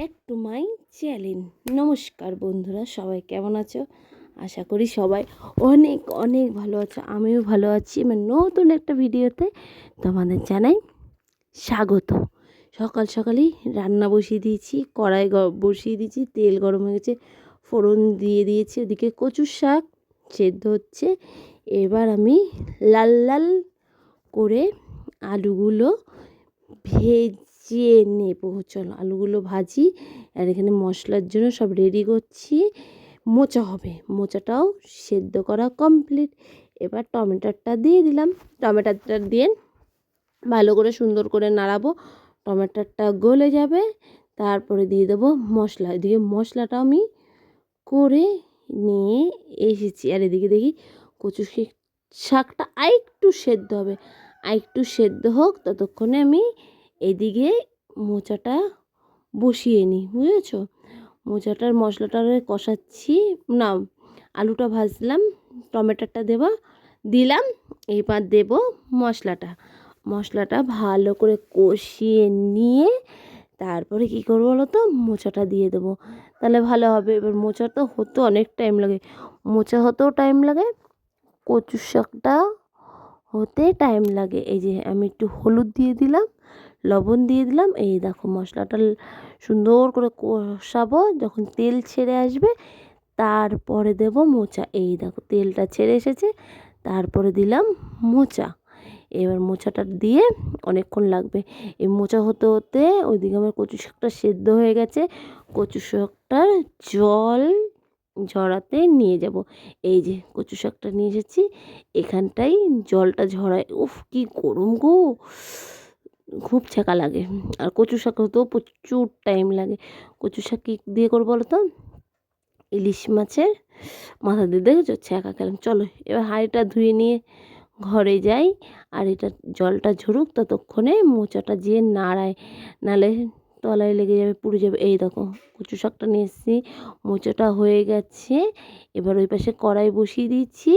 Back to my channel. নমস্কার বন্ধুরা, সবাই কেমন আছো? আশা করি সবাই অনেক অনেক ভালো আছো। আমিও ভালো আছি। আমার নতুন একটা ভিডিওতে তোমাদের জানাই স্বাগত। সকাল সকালই রান্না বসিয়ে দিয়েছি, কড়াই বসিয়ে দিয়েছি, তেল গরম হয়ে গেছে, ফোড়ন দিয়ে দিয়েছি। ওদিকে কচুর শাক সেদ্ধ হচ্ছে। এবার আমি লাল লাল করে আলুগুলো ভেজে নেব। চলো আলুগুলো ভাজি। আর এখানে মশলার জন্য সব রেডি করছি। মোচা হবে, মোচাটাও সেদ্ধ করা কমপ্লিট। এবার টমেটোটা দিয়ে দিলাম। টমেটোটা দিয়ে ভালো করে সুন্দর করে নাড়াবো। টমেটোটা গলে যাবে, তারপরে দিয়ে দেবো মশলা। এদিকে মশলাটা আমি করে নিয়ে এসেছি। আর এদিকে দেখি কচু শাকটা আরেকটু সেদ্ধ হবে, আরেকটু সেদ্ধ হোক, ততক্ষণে আমি এদিকে মোচাটা বসিয়ে নিই। বুঝেছো? মোচাটার মশলাটা কষাচ্ছি, না আলুটা ভাজলাম, টমেটোটা দিলাম। এবার দেব মশলাটা ভালো করে কষিয়ে নিয়ে তারপরে কী করবো বলো তো, মোচাটা দিয়ে দেবো, তাহলে ভালো হবে। এবার মোচাটা হতে অনেক টাইম লাগে, মোচা হতেও টাইম লাগে, কচু শাকটা হতে টাইম লাগে। এই যে আমি একটু হলুদ দিয়ে দিলাম, লবণ দিয়ে দিলাম। এই দেখো মশলাটা সুন্দর করে কষাবো, যখন তেল ছেড়ে আসবে তারপরে দেব মোচা। এই দেখো তেলটা ছেড়ে এসেছে, তারপরে দিলাম মোচা। এবার মোচাটা দিয়ে অনেকক্ষণ লাগবে। এই মোচা হতে হতে ওইদিকে আমার কচু শাকটা সেদ্ধ হয়ে গেছে। কচু শাকটার জল ঝরাতে নিয়ে যাব। এই যে কচু শাকটা নিয়ে এসেছি, এখানটাই জলটা ঝরায়। উফ কি গরম গো, খুব ছ্যাঁকা লাগে। আর কচু শাক হতেও প্রচুর টাইম লাগে। কচু শাক কী দিয়ে করবো বলো তো, ইলিশ মাছের মাথা দিয়ে, দেখেছো ছ্যাঁকা খেলাম। চলো এবার হাঁড়িটা ধুয়ে নিয়ে ঘরে যাই, আর এটা জলটা ঝরুক, ততক্ষণে মোচাটা যেয়ে নাড়ায়, নালে তলায় লেগে যাবে, পুড়ে যাবে। এই দেখো কচু শাকটা নিয়ে এসেছি, মোচাটা হয়ে গেছে। এবার ওই পাশে কড়াই বসিয়ে দিচ্ছি,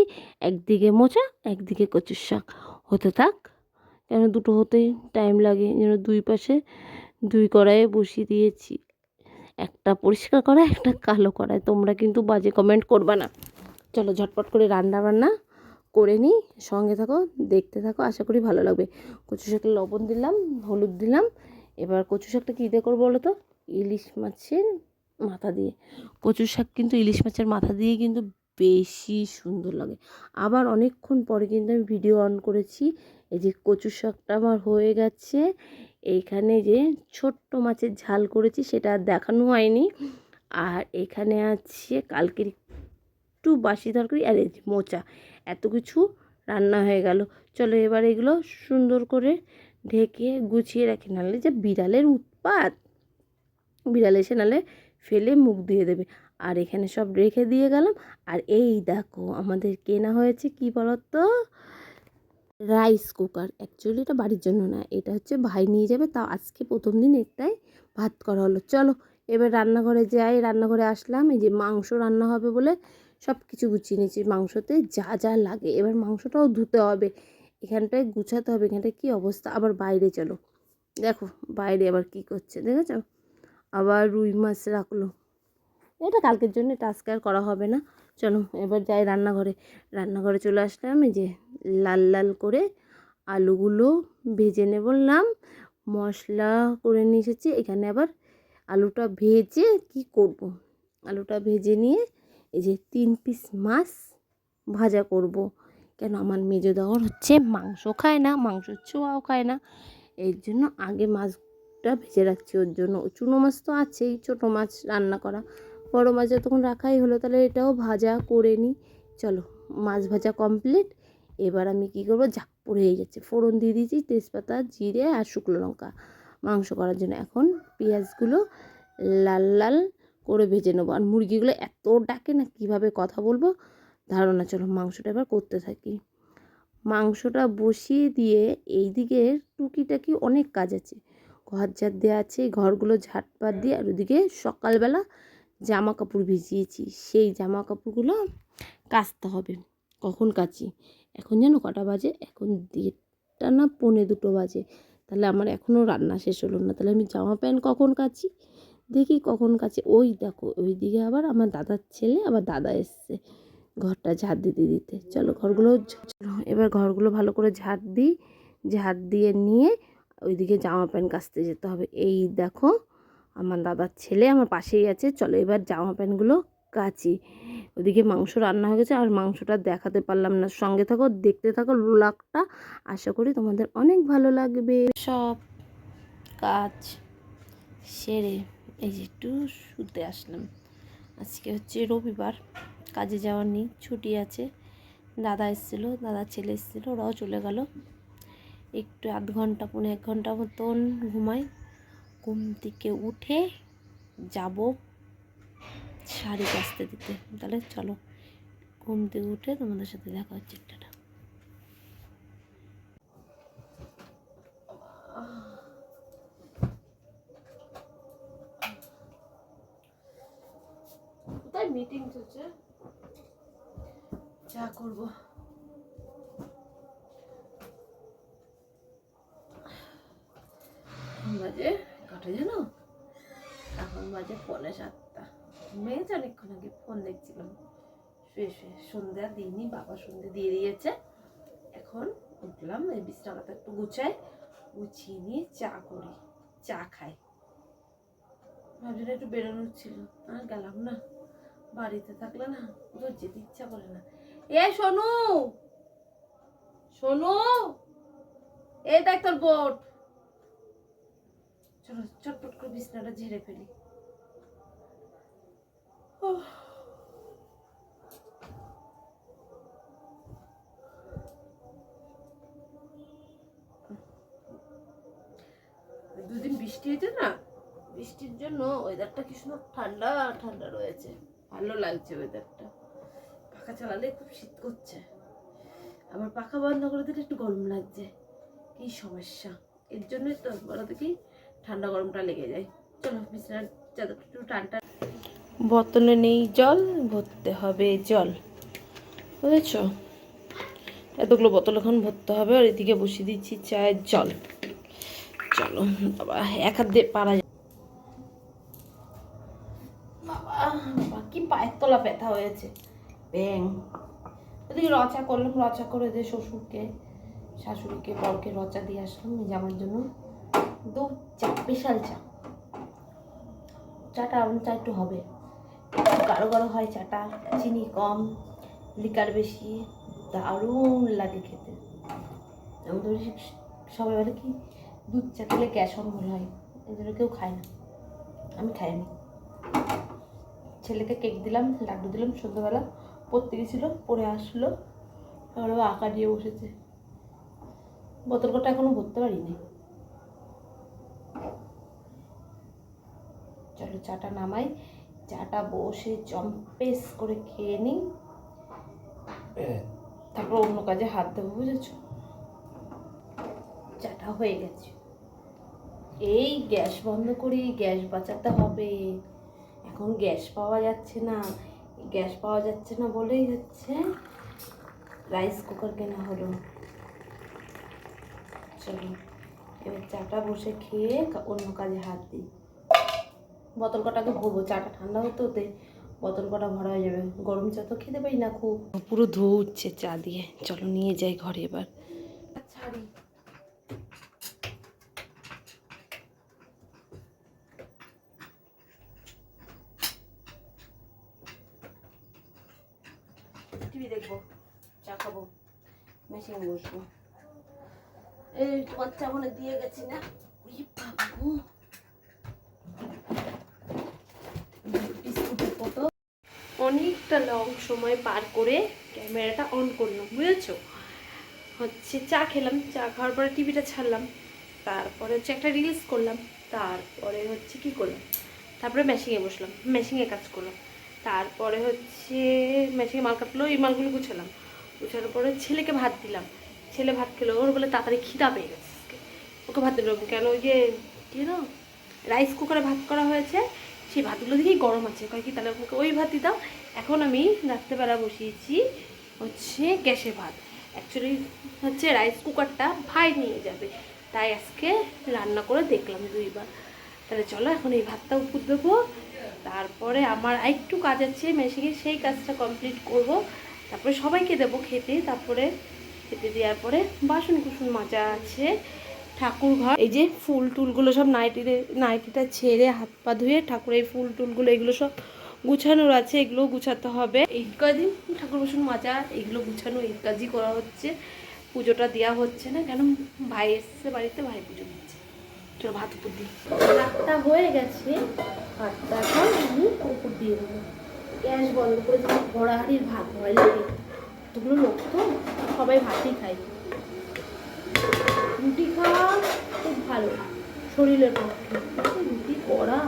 একদিকে মোচা একদিকে কচুর শাক হতে থাক, কেন দুটো হতেই টাইম লাগে, যেন দুই পাশে দুই কড়াইয়ে বসিয়ে দিয়েছি। একটা পরিষ্কার কড়াই, একটা কালো কড়াই। তোমরা কিন্তু বাজে কমেন্ট করবা না। চলো ঝটপট করে রান্না বান্না করে নিই, সঙ্গে থাকো, দেখতে থাকো, আশা করি ভালো লাগবে। কচু শাকে লবণ দিলাম, হলুদ দিলাম। এবার কচু শাকটা কী দিয়ে করবো বলো তো, ইলিশ মাছের মাথা দিয়ে। কচু শাক কিন্তু ইলিশ মাছের মাথা দিয়ে কিন্তু বেশি সুন্দর লাগে। আবার অনেকক্ষণ পরে কিন্তু আমি ভিডিও অন করেছি। এই যে কচু শাকটা আমার হয়ে গেছে। এইখানে যে ছোট্ট মাছের ঝাল করেছি, সেটা আর দেখানো হয়নি। আর এখানে আছে কালকের একটু বাসি তরকারি, আর এই যে মোচা। এত কিছু রান্না হয়ে গেল। চলো এবার এগুলো সুন্দর করে ঢেকে গুছিয়ে রাখি, নাহলে যে বিড়ালের উৎপাত, বিড়াল এসে নাহলে ফেলে মুখ দিয়ে দেবে। আর এখানে সব রেখে দিয়ে গেলাম। আর এই দেখো আমাদের কেনা হয়েছে কি বলতো, রাইস কুকার। অ্যাকচুয়ালি এটা বাড়ির জন্য না, এটা হচ্ছে ভাই নিয়ে যাবে, তাও আজকে প্রথম দিন একটাই ভাত করা হলো। চলো এবার রান্নাঘরে যাই। রান্নাঘরে আসলাম, এই যে মাংস রান্না হবে বলে সব কিছু গুছিয়ে নিয়েছি, মাংসতে যা যা লাগে। এবার মাংসটাও ধুতে হবে, এখানটায় গুছাতে হবে। এখানটায় কী অবস্থা। আবার বাইরে চলো, দেখো বাইরে আবার কী করছে, দেখেছো? আবার রুই মাছ রাখলো, এটা কালকের জন্য, এটা আজকে আর করা হবে না। চলো এবার যাই রান্নাঘরে। রান্নাঘরে চলে আসলাম, এই যে লাল লাল করে আলুগুলো ভেজে বললাম, মশলা করে নিয়ে এসেছি। এখানে আবার আলুটা ভেজে কি করব, আলুটা ভেজে নিয়ে এই যে 3 পিস মাছ ভাজা করব। কেন আমার মেজো দেওয়ার হচ্ছে মাংস খায় না, মাংসের ছোঁয়াও খায় না, এর জন্য আগে মাছটা ভেজে রাখছি ওর জন্য। চুনো মাছ তো আছেই, ছোটো মাছ রান্না করা, বড়ো মাছ যতক্ষণ রাখাই হলো, তাহলে এটাও ভাজা করে নিই। চলো মাছ ভাজা কমপ্লিট। এবার আমি কী করবো, ঝাঁক পড়ে যাচ্ছে, ফোড়ন দিয়ে দিয়েছি, তেজপাতা, জিরে আর শুকনো লঙ্কা মাংস করার জন্য। এখন পেঁয়াজগুলো লাল লাল করে ভেজে নেবো। আর মুরগিগুলো এত ডাকে না, কীভাবে কথা বলবো ধারণা। চলো মাংসটা এবার করতে থাকি। মাংসটা বসিয়ে দিয়ে এইদিকে টুকিটাকি অনেক কাজ আছে, ঘর ঝাড় দেওয়া আছে, ঘরগুলো ঝাঁটপাট দিয়ে, আর ওদিকে সকালবেলা জামা কাপড় ভিজিয়েছি, সেই জামা কাপড়গুলো কাচতে হবে। কখন কাচি, এখন যেন কটা বাজে, এখন 1:30 না 1:45 বাজে। তাহলে আমার এখনও রান্না শেষ হলো না, তাহলে আমি জামা প্যান্ট কখন কাচি, দেখি কখন কাছে, ওই দেখো ওই দিকে আবার আমার দাদার ছেলে, আবার দাদা এসছে ঘরটা ঝাড় দিতে দিতে। চলো ঘরগুলো, এবার ঘরগুলো ভালো করে ঝাড় দিই, ঝাড় দিয়ে নিয়ে ওইদিকে জামা প্যান্ট কাচতে যেতে হবে। এই দেখো আমার দাদার ছেলে আমার পাশেই আছে, চলো এবার জামা প্যান্টগুলো কাচি। ওদিকে মাংস রান্না হয়ে গেছে, আর মাংসটা দেখাতে পারলাম না, সঙ্গে থাকো দেখতে থাকো ব্লগটা, আশা করি তোমাদের অনেক ভালো লাগবে। সব কাজ সেরে এই যে একটু শুতে আসলাম। আজকে হচ্ছে রবিবার, কাজে যাওয়ার নেই, ছুটি আছে। দাদা এসেছিলো, দাদার ছেলে এসেছিলো, ওরাও চলে গেল। একটু আধ ঘন্টা 1.5 ঘন্টা মতন ঘুমাই, ঘুম থেকে উঠে যাব শাড়ি কাচতে দিতে। তাহলে চলো ঘুম থেকে উঠে তোমাদের সাথে দেখা হচ্ছে। একটা কোথায় মিটিং চলছে, চা করবো। বাজে কটা জানো, এখন বাজে 6:45। মেয়ে অনেকক্ষণ আগে ফোন দেখছিলাম শুয়ে শুয়ে, সন্ধ্যা দিইনি, বাবা সন্ধ্যে দিয়ে দিয়েছে। এখন উঠলাম, এই বিছানাটা একটু গুছাই, গুছিয়ে নিয়ে চা করি, চা খাই। ভাবছিলাম একটু বেরোনোর ছিল, আর গেলাম না, বাড়িতে থাকলে না কোথাও যেতে ইচ্ছা করে না। এ শোনো শোনো, এই দেখ তোর বোর্ড, চলো চটপট করে বিছানাটা ঝেড়ে ফেলি। দুদিন বৃষ্টি হয়েছে না, বৃষ্টির জন্য ওয়েদারটা কি সুন্দর ঠান্ডা ঠান্ডা রয়েছে, ভালো লাগছে ওয়েদারটা। পাখা চালালে খুব শীত করছে, আবার পাখা বন্ধ করে দিলে একটু গরম লাগছে, কি সমস্যা। এর জন্যই তো বলো দেখি ঠান্ডা গরমটা লেগে যায়। চলো বিছানার চাদরটা একটু টানটা, বোতলে নেই জল, ভরতে হবে জল, বুঝেছ? এতগুলো বোতল এখন ভরতে হবে। আর এদিকে বসিয়ে দিচ্ছি চায়ের জল। চলো বাবা, এক হাত দিয়ে পারা যায় বাবা, বাবা কি পায়ের তলা ব্যথা হয়েছে, ব্যাং। এদিকে রচা করলাম, রচা করে দিয়ে শ্বশুরকে শাশুড়িকে বরকে রচা দিয়ে আসলাম জামার জন্য। দুধ চা, স্পেশাল চা, চাটা আমার চা একটু হবে, গাঢ় গাঢ় হয় চাটা, চিনি কম, লিকার বেশি, দারুণ লাগে খেতে। আমাদের সবাই বলে কি দুধ চা খেলে গ্যাস অম্বল হয়, এই জন্য কেউ খায় না, আমি খাইনি। ছেলেকে কেক দিলাম, লাড্ডু দিলাম, সন্ধ্যাবেলা পড়তে গেছিলো, পড়ে আসলো, আর ও আঁকা দিয়ে বসেছে। বোতল কটা এখনো ভরতে পারিনি। চলো চাটা নামাই, চাটা বসে জম্পেস করে খেয়ে নিই, তারপর অন্য কাজে হাত দেবো, বুঝেছ? চাটা হয়ে গেছে, এই গ্যাস বন্ধ করি, গ্যাস বাঁচাতে হবে। এখন গ্যাস পাওয়া যাচ্ছে না, গ্যাস পাওয়া যাচ্ছে না বলেই হচ্ছে রাইস কুকার কেনা হলো। চলো এবার চাটা বসে খেয়ে অন্য কাজে হাত দিই। বোতল কটাকে ভরবো, চাটা ঠান্ডা হতে হতে বোতল কটা ভরা হয়ে যাবে। গরম চা তো খেতে পারি না, খুব পুরো ধোয়া উঠছে চা দিয়ে। চলো নিয়ে যাই ঘরে এবার, ছাড়ি। টিভি দেখবো, চা খাবো, মেশিনে বসবো। এই তোমার চা মনে দিয়ে গেছি না, অনেকটা লং সময় পার করে ক্যামেরাটা অন করলাম, বুঝেছো? হচ্ছে চা খেলাম, চা খাওয়ার পরে টিভিটা ছাড়লাম, তারপরে হচ্ছে একটা রিলস করলাম, তারপরে হচ্ছে কি করলাম, তারপরে মেশিনে বসলাম, মেশিনে কাজ করলাম, তারপরে হচ্ছে মেশিনে মাল কাটলো, এই মালগুলো গুছালাম, গুছানোর পরে ছেলেকে ভাত দিলাম, ছেলে ভাত খেলো, ওর বলে তাড়াতাড়ি খিদা পেয়ে গেছে, ওকে ভাত দিলাম। কেন ওই যে কি না রাইস কুকারে ভাত করা হয়েছে, সেই ভাতগুলো দিকেই গরম আছে, কয় কি তাহলে ওকে ওই ভাতই দাও। এখন আমি রাত্রেবেলা বসিয়েছি হচ্ছে গ্যাসে ভাত, অ্যাকচুয়ালি হচ্ছে রাইস কুকারটা ভাই নিয়ে যাবে, তাই আজকে রান্না করে দেখলাম 2বার। তাহলে চলো এখন এই ভাতটা উপর দেবো, তারপরে আমার একটু কাজ আছে মেশিনে, সেই কাজটা কমপ্লিট করব, তারপরে সবাইকে দেবো খেতে, তারপরে খেতে দেওয়ার পরে বাসন কুসন মাজা আছে, ঠাকুর ঘর, এই যে ফুল টুলগুলো সব নাইটিটা ছেড়ে হাত পা ধুয়ে ঠাকুরের ফুল টুলগুলো এগুলো সব গুছানোর আছে, এগুলো গুছাতে হবে। এই কদিন ঠাকুর বাসন মাজা এগুলো গুছানো এই কাজই করা হচ্ছে। পুজোটা দেওয়া হচ্ছে না, কেন ভাই এসছে বাড়িতে, ভাই পুজো দিচ্ছে। চলো ভাত উপর দিই। ভাতটা হয়ে গেছে, ভাতটা এখন আমি উপর দিয়ে দেবো। গ্যাস বন্ধ করে যদি বড় হাঁড়ির ভাত হয় লাগে, এতগুলো লোক তো সবাই ভাতই খায়। রুটি খাওয়া খুব ভালো শরীরের পক্ষে, রুটি করা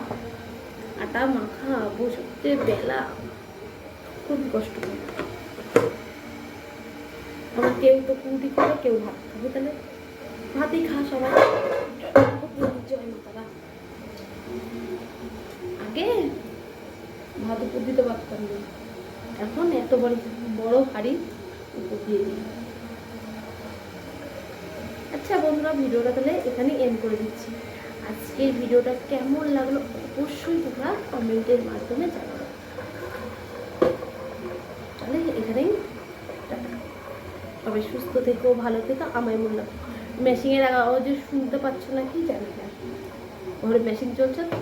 আটা মাখা বসতে বেলা খুব কষ্ট করে। আবার কেউ তো রুটি খাবে, কেউ ভাত খাবে, তাহলে ভাতই খা সবাই। জয় মাতারা। আগে ভাত উপর দিতে পারতাম না, এখন এত বড় বড় হাঁড়ি উপর দিয়ে দিই। আচ্ছা বন্ধুরা, ভিডিওটা তাহলে এখানে এন্ড করে দিচ্ছি। আজকের ভিডিওটা কেমন লাগলো অবশ্যই তোমরা কমেন্টের মাধ্যমে জানাবে। তাহলে এখানেই টাটা, সবাই সুস্থ থেকো, ভালো থেকো। আমায় মনে রাখো, মেশিনের আওয়াজ শুনতে পাচ্ছ না কি জানি না, ঘরে মেশিন চলছে তো।